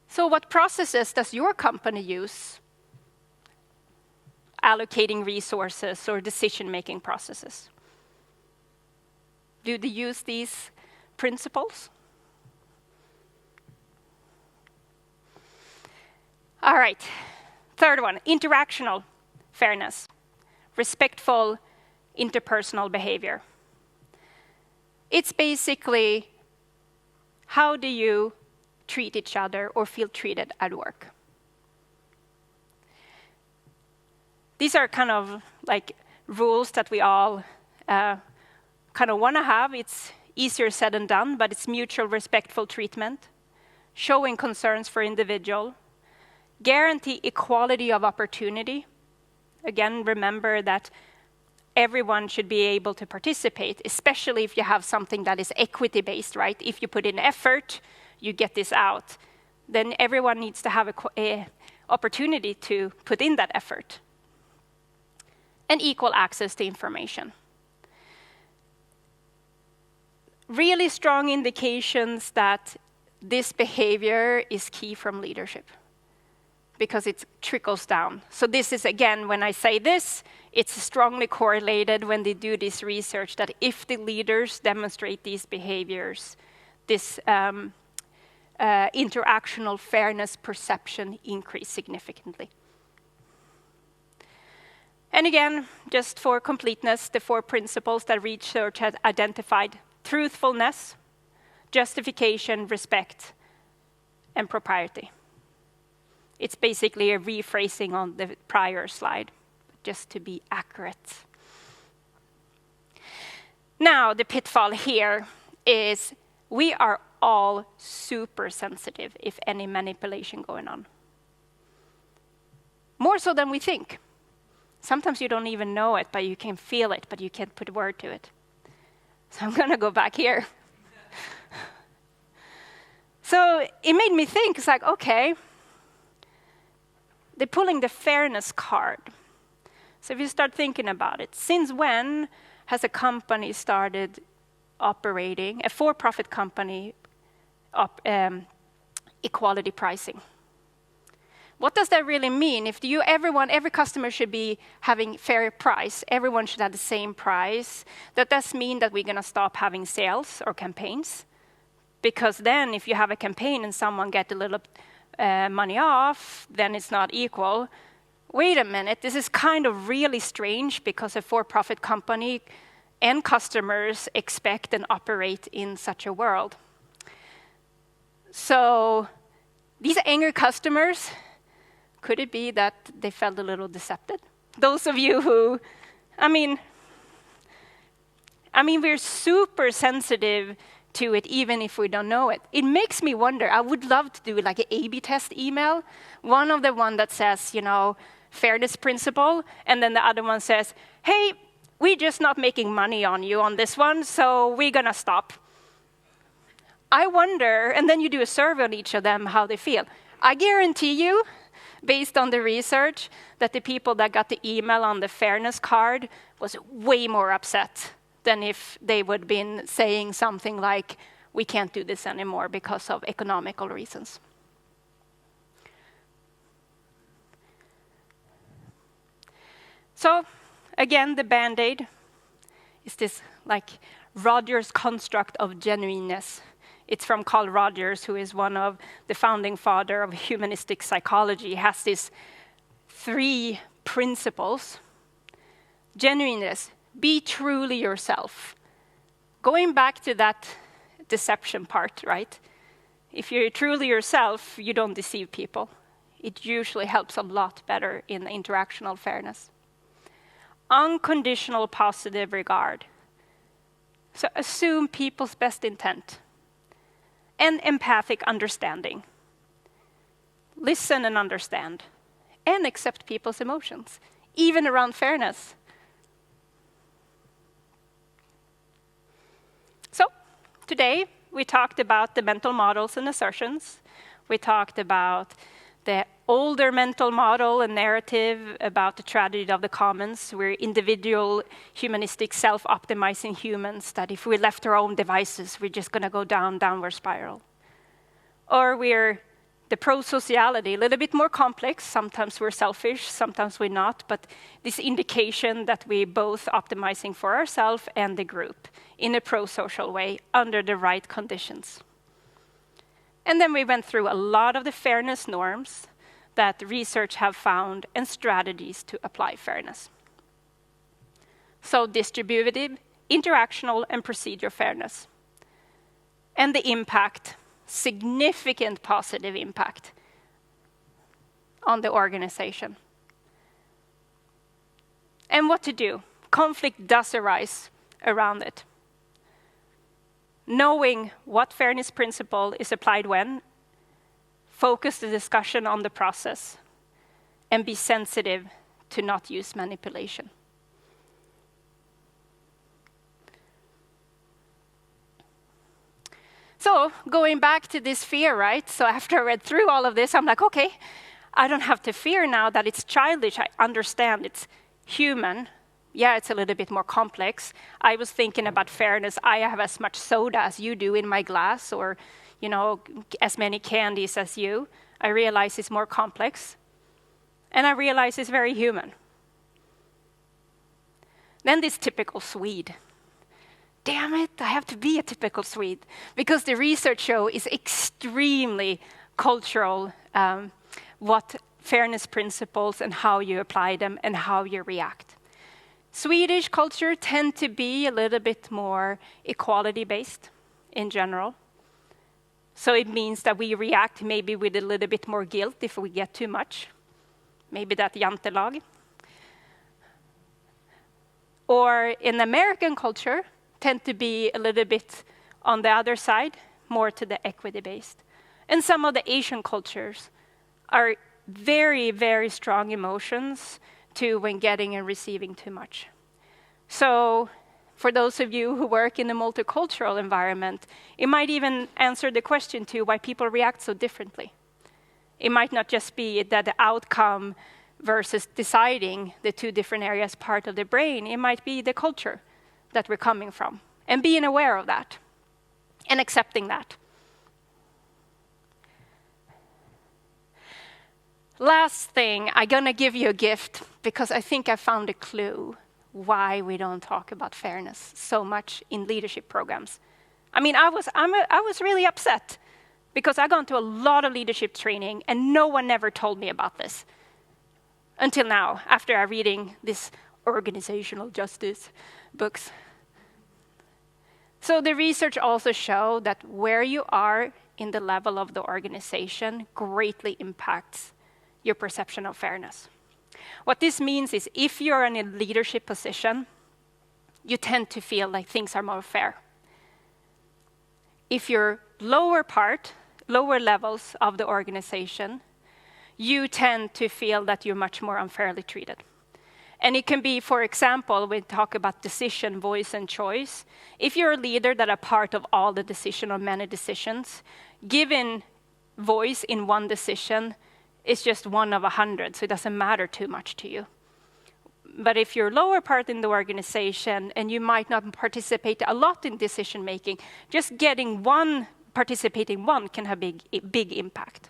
So what processes does your company use allocating resources or decision-making processes? Do they use these principles? All right, third one, interactional fairness, respectful interpersonal behavior. It's basically, how do you treat each other or feel treated at work? These are kind of like rules that we all kind of want to have. It's easier said than done, but it's mutual respectful treatment, showing concerns for individual, guarantee equality of opportunity. Again, remember that everyone should be able to participate, especially if you have something that is equity-based, right? If you put in effort, you get this out. Then everyone needs to have an opportunity to put in that effort. And equal access to information. Really strong indications that this behavior is key from leadership, because it trickles down. So this is, again, when I say this, it's strongly correlated when they do this research that if the leaders demonstrate these behaviors, this interactional fairness perception increase significantly. And again, just for completeness, the 4 principles that research has identified: truthfulness, justification, respect, and propriety. It's basically a rephrasing on the prior slide, just to be accurate. Now, the pitfall here is we are all super sensitive if any manipulation going on. More so than we think. Sometimes you don't even know it, but you can feel it, but you can't put a word to it. So I'm going to go back here. So it made me think, it's like, okay, they're pulling the fairness card. So if you start thinking about it, since when has a company started operating, a for-profit company, equality pricing? What does that really mean? If every customer should be having fair price, everyone should have the same price, that does mean that we're going to stop having sales or campaigns. Because then if you have a campaign and someone get a little money off, then it's not equal. Wait a minute, this is kind of really strange because a for-profit company and customers expect and operate in such a world. So these angry customers, could it be that they felt a little decepted? Those of you who, I mean, we're super sensitive to it even if we don't know it. It makes me wonder, I would love to do like an A/B test email. One of the one that says, fairness principle, and then the other one says, hey, we're just not making money on you on this one, so we're gonna stop. I wonder, and then you do a survey on each of them, how they feel. I guarantee you, based on the research, that the people that got the email on the fairness card was way more upset than if they would have been saying something like, we can't do this anymore because of economical reasons. So, again, the Band-Aid is this like Rogers construct of genuineness. It's from Carl Rogers, who is one of the founding father of humanistic psychology. He has these 3 principles. Genuineness, be truly yourself. Going back to that deception part, right? If you're truly yourself, you don't deceive people. It usually helps a lot better in interactional fairness. Unconditional positive regard. So assume people's best intent. And empathic understanding. Listen and understand. And accept people's emotions, even around fairness. So, today we talked about the mental models and assertions. We talked about the older mental model and narrative about the tragedy of the commons. We're individual, humanistic, self-optimizing humans that if we left our own devices, we're just going to go downward spiral. Or we're the pro-sociality, a little bit more complex. Sometimes we're selfish, sometimes we're not. But this indication that we're both optimizing for ourselves and the group in a pro-social way under the right conditions. And then we went through a lot of the fairness norms that research have found and strategies to apply fairness. So distributive, interactional, and procedure fairness. And the impact, significant positive impact on the organization. And what to do? Conflict does arise around it. Knowing what fairness principle is applied when, focus the discussion on the process, and be sensitive to not use manipulation. So, going back to this fear, right? So after I read through all of this, I'm like, okay, I don't have to fear now that it's childish. I understand it's human. Yeah, it's a little bit more complex. I was thinking about fairness. I have as much soda as you do in my glass, or, as many candies as you. I realize it's more complex. And I realize it's very human. Then this typical Swede. Damn it, I have to be a typical Swede. Because the research show is extremely cultural, what fairness principles and how you apply them and how you react. Swedish culture tend to be a little bit more equality-based in general. So it means that we react maybe with a little bit more guilt if we get too much. Maybe that jantelag. Or in American culture, tend to be a little bit on the other side, more to the equity-based. And some of the Asian cultures are very, very strong emotions to when getting and receiving too much. So for those of you who work in a multicultural environment, it might even answer the question to why people react so differently. It might not just be that the outcome versus deciding the two different areas part of the brain. It might be the culture that we're coming from, and being aware of that and accepting that. Last thing, I'm gonna give you a gift because I think I found a clue why we don't talk about fairness so much in leadership programs. I mean, I was really upset because I gone to a lot of leadership training and no one ever told me about this until now, after I'm reading this organizational justice books. So the research also showed that where you are in the level of the organization greatly impacts your perception of fairness. What this means is if you're in a leadership position, you tend to feel like things are more fair. If you're lower levels of the organization, you tend to feel that you're much more unfairly treated. And it can be, for example, we talk about decision, voice, and choice. If you're a leader that are part of all the decision or many decisions, given voice in one decision is just one of 100, so it doesn't matter too much to you. But if you're lower part in the organization and you might not participate a lot in decision making, just getting one, participating one can have big impact.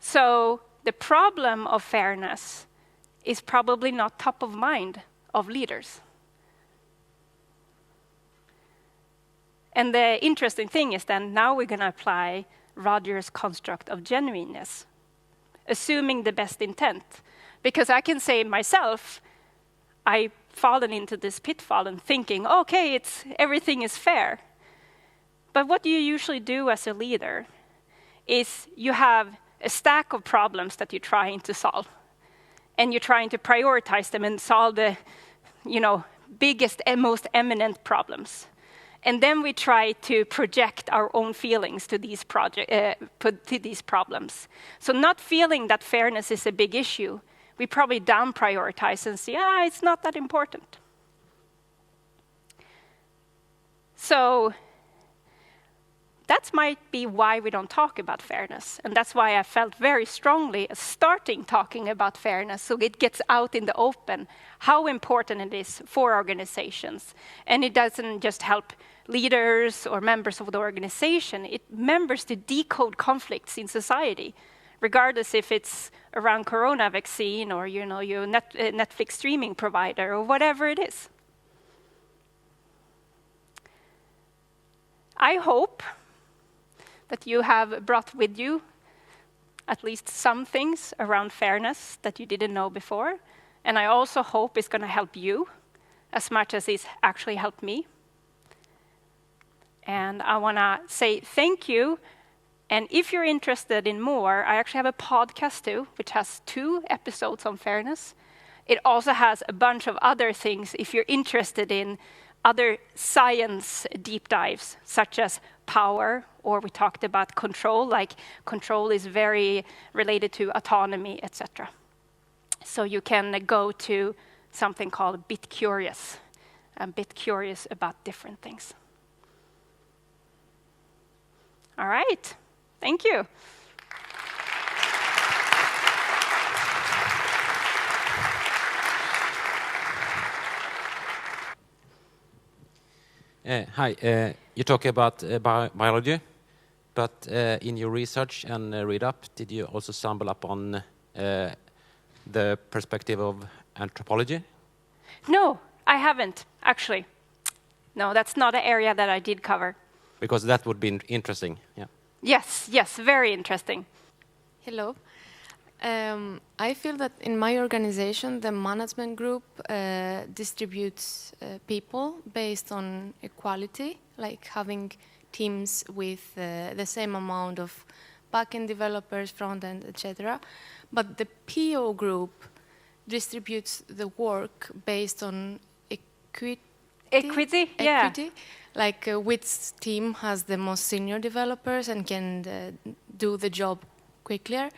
So the problem of fairness is probably not top of mind of leaders. And the interesting thing is then now we're going to apply Rogers' construct of genuineness, assuming the best intent. Because I can say myself, I've fallen into this pitfall and thinking, okay, everything is fair. But what you usually do as a leader is you have a stack of problems that you're trying to solve. And you're trying to prioritize them and solve the biggest and most eminent problems. And then we try to project our own feelings to these problems. So not feeling that fairness is a big issue, we probably down prioritize and say, it's not that important. So that might be why we don't talk about fairness. And that's why I felt very strongly starting talking about fairness so it gets out in the open how important it is for organizations. And it doesn't just help leaders or members of the organization, it members to decode conflicts in society, regardless if it's around corona vaccine or your Netflix streaming provider or whatever it is. I hope that you have brought with you at least some things around fairness that you didn't know before. And I also hope it's going to help you as much as it's actually helped me. And I want to say thank you. And if you're interested in more, I actually have a podcast too, which has 2 episodes on fairness. It also has a bunch of other things if you're interested in other science deep dives, such as power, or we talked about control, like control is very related to autonomy, etc. So you can go to something called Bit Curious. I'm bit curious about different things. All right, thank you. Hi, you talk about biology, but in your research and read up, did you also stumble upon the perspective of anthropology? No, I haven't, actually. No, that's not an area that I did cover. Because that would be interesting, yeah. Yes, very interesting. Hello. I feel that in my organization, the management group distributes people based on equality, like having teams with the same amount of back-end developers, front-end, etc. But the PO group distributes the work based on equity. Equity, yeah. Equity, like which team has the most senior developers and can do the job quicker.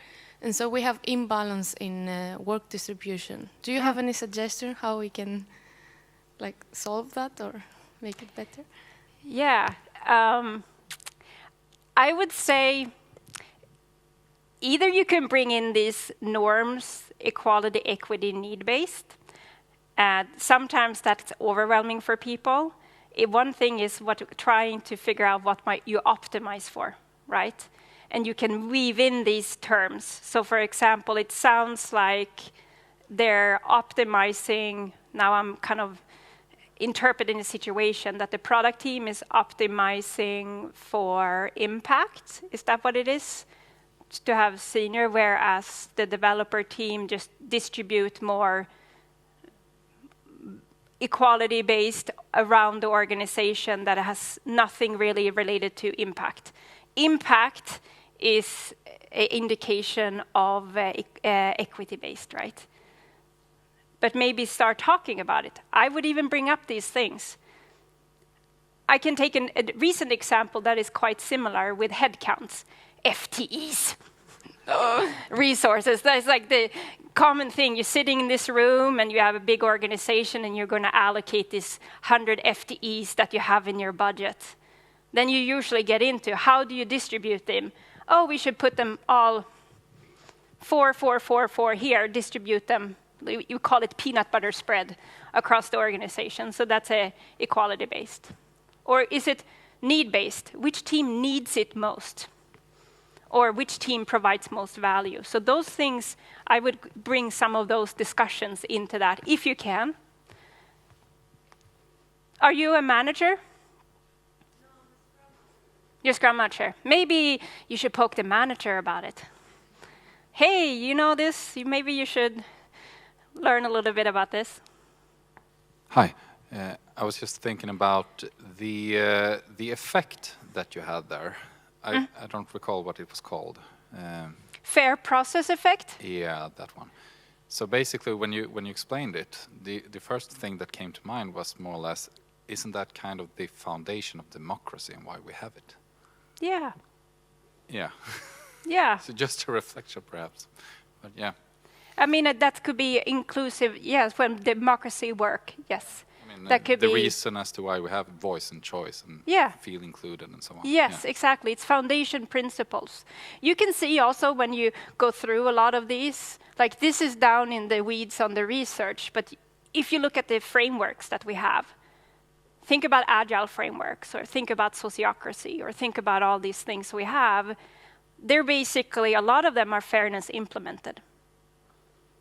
And so we have imbalance in work distribution. Do you have any suggestion how we can solve that or make it better? Yeah. I would say either you can bring in these norms, equality, equity, need-based. Sometimes that's overwhelming for people. One thing is trying to figure out what might you optimize for, right? And you can weave in these terms. So for example, it sounds like they're optimizing, now I'm kind of interpreting the situation, that the product team is optimizing for impact. Is that what it is? To have senior, whereas the developer team just distribute more equality based around the organization that has nothing really related to impact. Impact is an indication of equity-based, right? But maybe start talking about it. I would even bring up these things. I can take a recent example that is quite similar with headcounts. FTEs, resources. That's like the common thing. You're sitting in this room and you have a big organization and you're going to allocate this 100 FTEs that you have in your budget. Then you usually get into how do you distribute them? Oh, we should put them all 4, 4, 4, 4 here, distribute them. You call it peanut butter spread across the organization. So that's equality-based. Or is it need-based? Which team needs it most? Or which team provides most value? So those things, I would bring some of those discussions into that, if you can. Are you a manager? Your Scrum Master. Maybe you should poke the manager about it. Hey, you know this? Maybe you should learn a little bit about this. Hi. I was just thinking about the effect that you had there. I don't recall what it was called. Fair process effect? Yeah, that one. So basically, when you explained it, the first thing that came to mind was more or less, isn't that kind of the foundation of democracy and why we have it? Yeah. Yeah. Yeah. So just a reflection, perhaps. But yeah. I mean, that could be inclusive, yes, when democracy work, yes. I mean, that could the be reason as to why we have voice and choice and feel included and so on. Yes, exactly. It's foundation principles. You can see also when you go through a lot of these, like this is down in the weeds on the research, but if you look at the frameworks that we have, think about agile frameworks, or think about sociocracy, or think about all these things we have, they're basically, a lot of them are fairness implemented.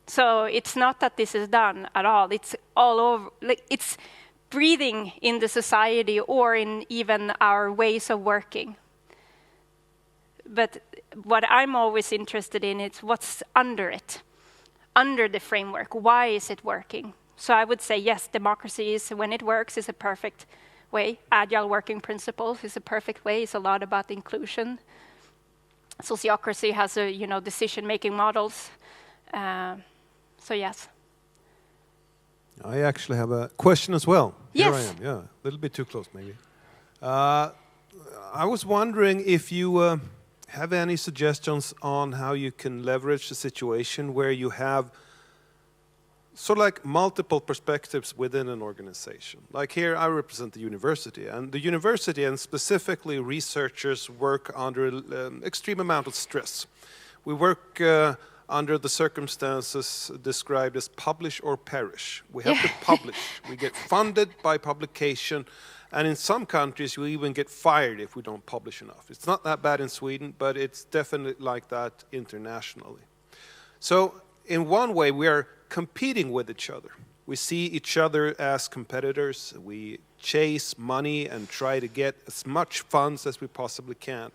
So it's not that this is done at all. It's all over. Like, it's breathing in the society or in even our ways of working. But what I'm always interested in is what's under it, under the framework. Why is it working? So I would say, yes, democracy is, when it works, is a perfect way. Agile working principles is a perfect way. It's a lot about inclusion. Sociocracy has decision-making models. So yes. I actually have a question as well. Yes. Here I am, yeah. A little bit too close, maybe. I was wondering if you have any suggestions on how you can leverage the situation where you have sort of like multiple perspectives within an organization. Like here, I represent the university, and the university, and specifically researchers, work under extreme amount of stress. We work under the circumstances described as publish or perish. We have to publish. We get funded by publication, and in some countries we even get fired if we don't publish enough. It's not that bad in Sweden, but it's definitely like that internationally. So in one way we are competing with each other. We see each other as competitors. We chase money and try to get as much funds as we possibly can.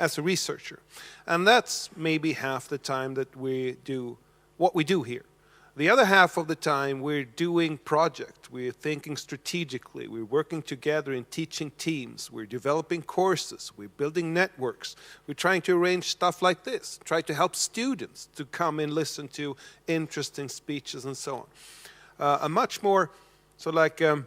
as a researcher. And that's maybe half the time that we do what we do here. The other half of the time, we're doing projects, we're thinking strategically, we're working together in teaching teams, we're developing courses, we're building networks, we're trying to arrange stuff like this, try to help students to come and listen to interesting speeches and so on. A much more, so like, in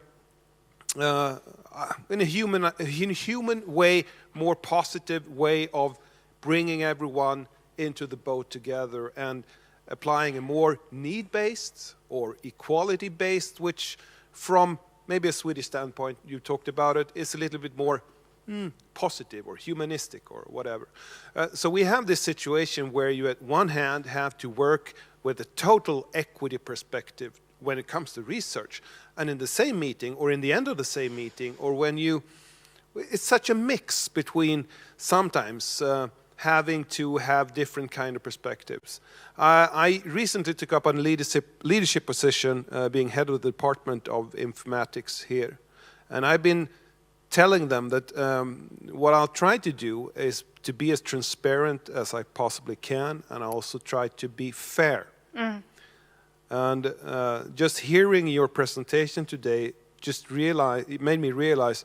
a human way, more positive way of bringing everyone into the boat together and applying a more need-based or equality-based, which from maybe a Swedish standpoint, you talked about it, is a little bit more positive or humanistic or whatever. So we have this situation where you at one hand have to work with a total equity perspective when it comes to research, and in the same meeting or in the end of the same meeting, or when you, it's such a mix between sometimes having to have different kind of perspectives. I recently took up a leadership position, being head of the Department of Informatics here. And I've been telling them that what I'll try to do is to be as transparent as I possibly can, and I also try to be fair. And just hearing your presentation today it made me realize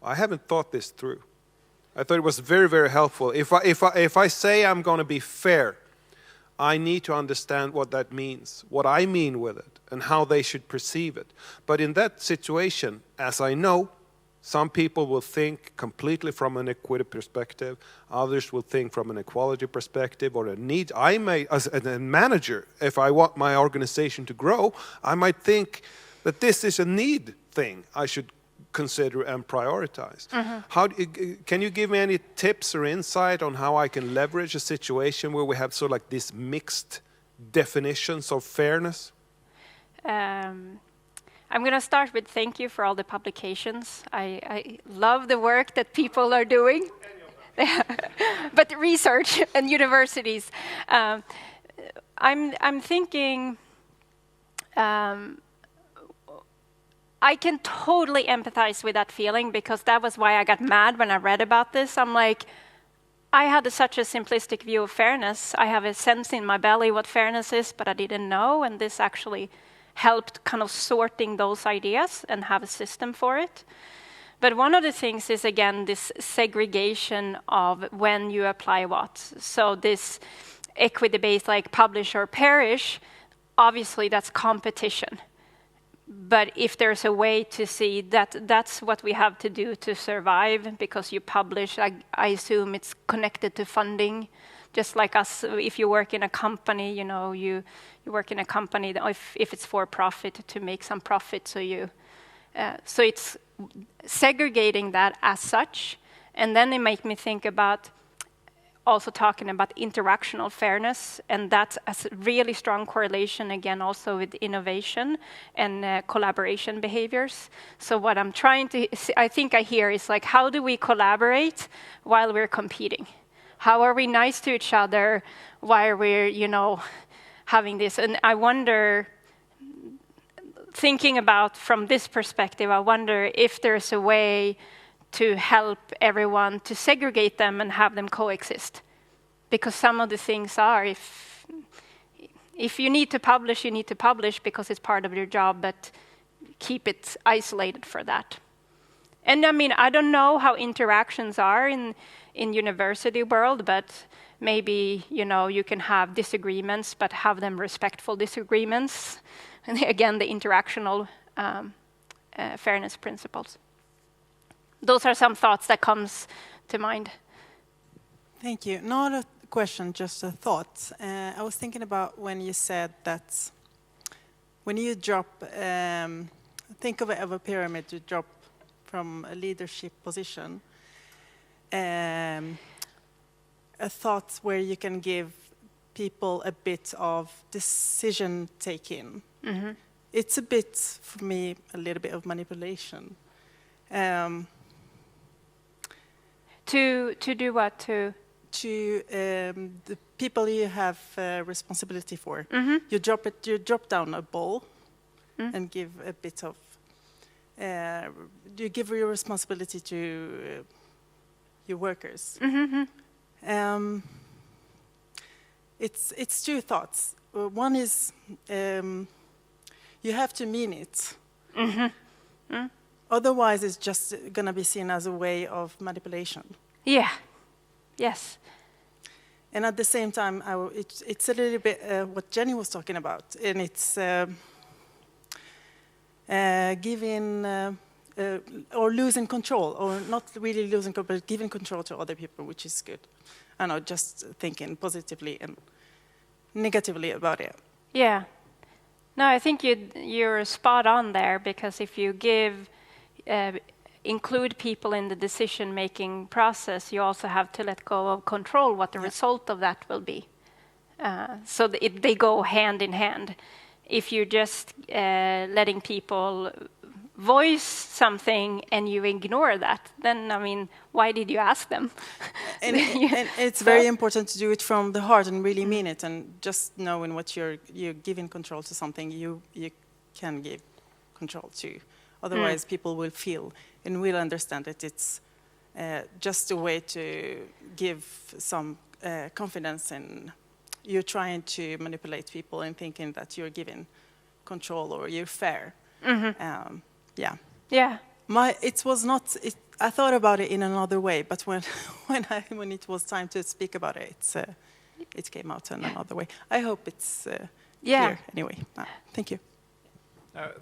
I haven't thought this through. I thought it was very, very helpful. If I say I'm going to be fair, I need to understand what that means, what I mean with it, and how they should perceive it. But in that situation, as I know, some people will think completely from an equity perspective. Others will think from an equality perspective or a need. I may, as a manager, if I want my organization to grow, I might think that this is a need thing I should consider and prioritize. Can you give me any tips or insight on how I can leverage a situation where we have sort of like these mixed definitions of fairness? I'm going to start with thank you for all the publications. I love the work that people are doing. But the research and universities. I'm thinking I can totally empathize with that feeling, because that was why I got mad when I read about this. I'm like, I had such a simplistic view of fairness. I have a sense in my belly what fairness is, but I didn't know, and this actually helped kind of sorting those ideas and have a system for it. But one of the things is, again, this segregation of when you apply what. So this equity-based, like publish or perish, obviously that's competition. But if there's a way to see that that's what we have to do to survive, because you publish, I assume it's connected to funding. Just like us, if you work in a company, you work in a company that if it's for profit, to make some profit. So it's segregating that as such. And then it made me think about also talking about interactional fairness, and that's a really strong correlation, again, also with innovation and collaboration behaviors. So what I'm trying to, I think I hear is like, how do we collaborate while we're competing? How are we nice to each other while we're, having this? And I wonder, thinking about from this perspective, I wonder if there's a way to help everyone to segregate them and have them coexist. Because some of the things are, if you need to publish because it's part of your job, but keep it isolated for that. And I mean, I don't know how interactions are in university world, but maybe, you can have disagreements, but have them respectful disagreements. And again, the interactional fairness principles. Those are some thoughts that comes to mind. Thank you. Not a question, just a thought. I was thinking about when you said that when you drop, think of a pyramid, you drop from a leadership position, a thought where you can give people a bit of decision taking. Mm-hmm. It's a bit, for me, a little bit of manipulation. To do what? To the people you have responsibility for. Mm-hmm. You drop down a ball and give a bit of. You give your responsibility to your workers. Mm-hmm. It's two thoughts. One is you have to mean it. Otherwise, it's just going to be seen as a way of manipulation. Yeah. Yes. And at the same time, it's a little bit what Jenny was talking about, and it's giving or losing control, or not really losing control, but giving control to other people, which is good. I know, just thinking positively and negatively about it. Yeah. No, I think you're spot on there, because if you include people in the decision-making process, you also have to let go of control what the result of that will be. So they go hand in hand. If you're just letting people voice something and you ignore that, then, I mean, why did you ask them? And it's very important to do it from the heart and really mean it, and just knowing what you're giving control to something, you can give control to. Otherwise, people will feel and will understand that it's just a way to give some confidence, and you're trying to manipulate people and thinking that you're giving control or you're fair. Yeah. It was not. I thought about it in another way, but when it was time to speak about it, it came out in another way. I hope it's clear anyway. Thank you.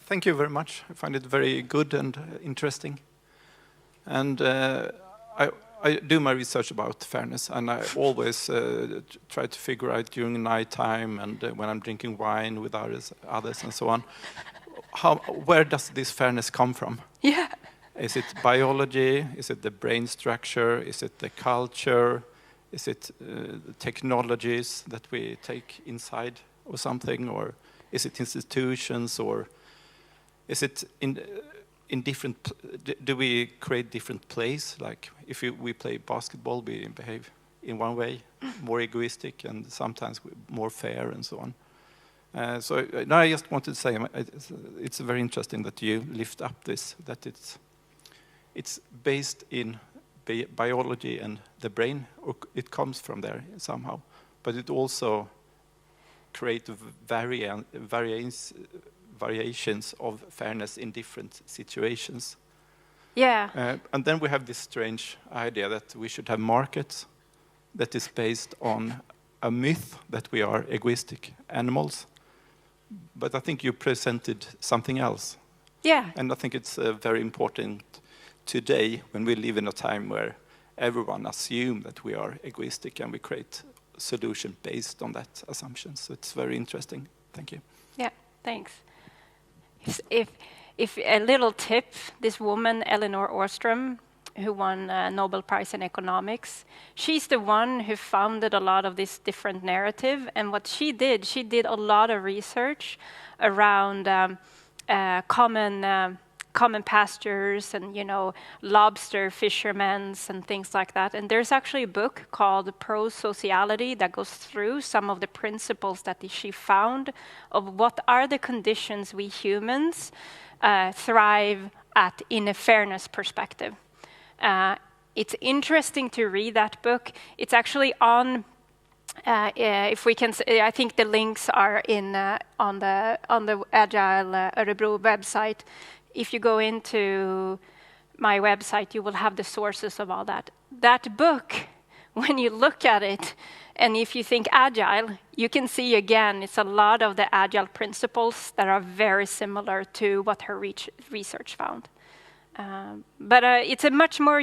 Thank you very much. I find it very good and interesting. And I do my research about fairness, and I always try to figure out during night time and when I'm drinking wine with others and so on, where does this fairness come from? Yeah. Is it biology? Is it the brain structure? Is it the culture? Is it the technologies that we take inside or something? Or is it institutions? Or is it in different? Do we create different plays? Like if we play basketball, we behave in one way, more egoistic, and sometimes more fair, and so on. So now I just wanted to say it's very interesting that you lift up this, that it's based in biology and the brain, or it comes from there somehow, but it also creates variations of fairness in different situations. Yeah. And then we have this strange idea that we should have markets that is based on a myth that we are egoistic animals. But I think you presented something else. Yeah. And I think it's very important today when we live in a time where everyone assumes that we are egoistic and we create a solution based on that assumption. So it's very interesting. Thank you. Yeah, thanks. If a little tip, this woman, Elinor Ostrom, who won a Nobel Prize in Economics, she's the one who founded a lot of this different narrative. And what she did a lot of research around common pastures and, lobster fishermen and things like that. And there's actually a book called Pro-Sociality that goes through some of the principles that she found of what are the conditions we humans thrive at in a fairness perspective. It's interesting to read that book. It's actually on, if we can, I think the links are in on the Agile Örebro website. If you go into my website, you will have the sources of all that. That book, when you look at it, and if you think Agile, you can see again, it's a lot of the Agile principles that are very similar to what her research found. But it's a much more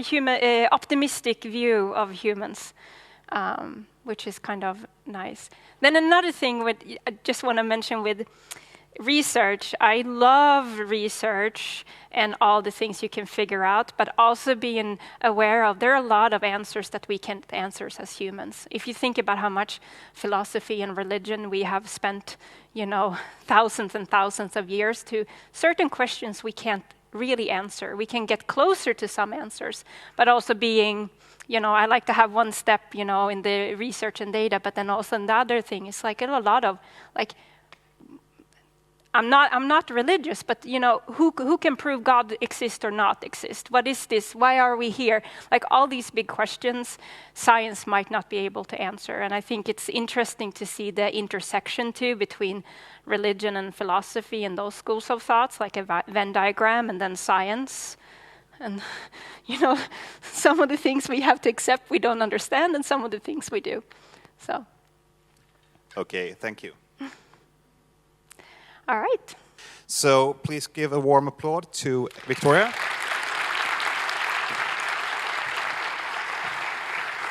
optimistic view of humans, which is kind of nice. Then another thing I just want to mention with research, I love research and all the things you can figure out, but also being aware of there are a lot of answers that we can't answer as humans. If you think about how much philosophy and religion we have spent, thousands and thousands of years to certain questions we can't really answer. We can get closer to some answers, but also being, I like to have one step, in the research and data, but then also another thing is like a lot of, I'm not religious, but you know, who can prove God exists or not exist? What is this? Why are we here? Like all these big questions, science might not be able to answer. And I think it's interesting to see the intersection too between religion and philosophy and those schools of thoughts, like a Venn diagram, and then science. And you know, some of the things we have to accept we don't understand, and some of the things we do. So. Okay, thank you. All right. So please give a warm applause to Victoria.